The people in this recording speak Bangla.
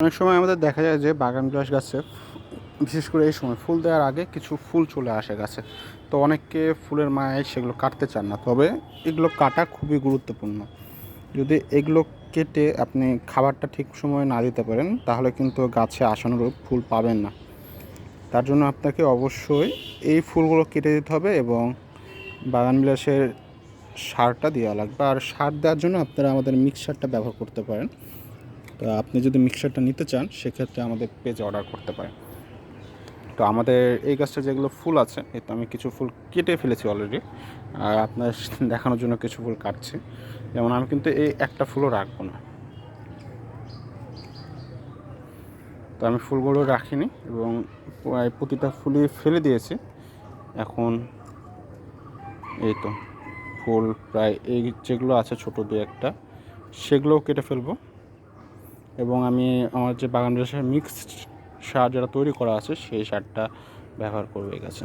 অনেক সময় আমাদের দেখা যায় যে বাগান বিলাস গাছে বিশেষ করে এই সময় ফুল দেওয়ার আগে কিছু ফুল চলে আসে গাছে। তো অনেকে ফুলের মায়ায় সেগুলো কাটতে চান না, তবে এগুলো কাটা খুবই গুরুত্বপূর্ণ। যদি এগুলো কেটে আপনি খাবারটা ঠিক সময়ে না দিতে পারেন তাহলে কিন্তু গাছে আশানুরূপ ফুল পাবেন না। তার জন্য আপনাকে অবশ্যই এই ফুলগুলো কেটে দিতে হবে এবং বাগান বিলাসের সারটা দেওয়া লাগবে। আর সার দেওয়ার জন্য আপনারা আমাদের মিক্সারটা ব্যবহার করতে পারেন। তো আপনি যদি মিক্সারটা নিতে চান সেক্ষেত্রে আমাদের পেজে অর্ডার করতে পারেন। তো আমাদের এই গাছটা যেগুলো ফুল আছে, এই তো আমি কিছু ফুল কেটে ফেলেছি অলরেডি, আর আপনার দেখানোর জন্য কিছু ফুল কাটছি। যেমন আমি কিন্তু এই একটা ফুলও রাখবো না, তো আমি ফুলগুলো রাখিনি এবং প্রায় প্রতিটা ফুলই ফেলে দিয়েছি। এখন এই তো ফুল প্রায় এই যেগুলো আছে ছোটো দু একটা সেগুলোও কেটে ফেলবো এবং আমি আমার যে বাগান বিলাসের মিক্সড সার যেটা তৈরি করা আছে সেই সারটা ব্যবহার করবো এই গাছে।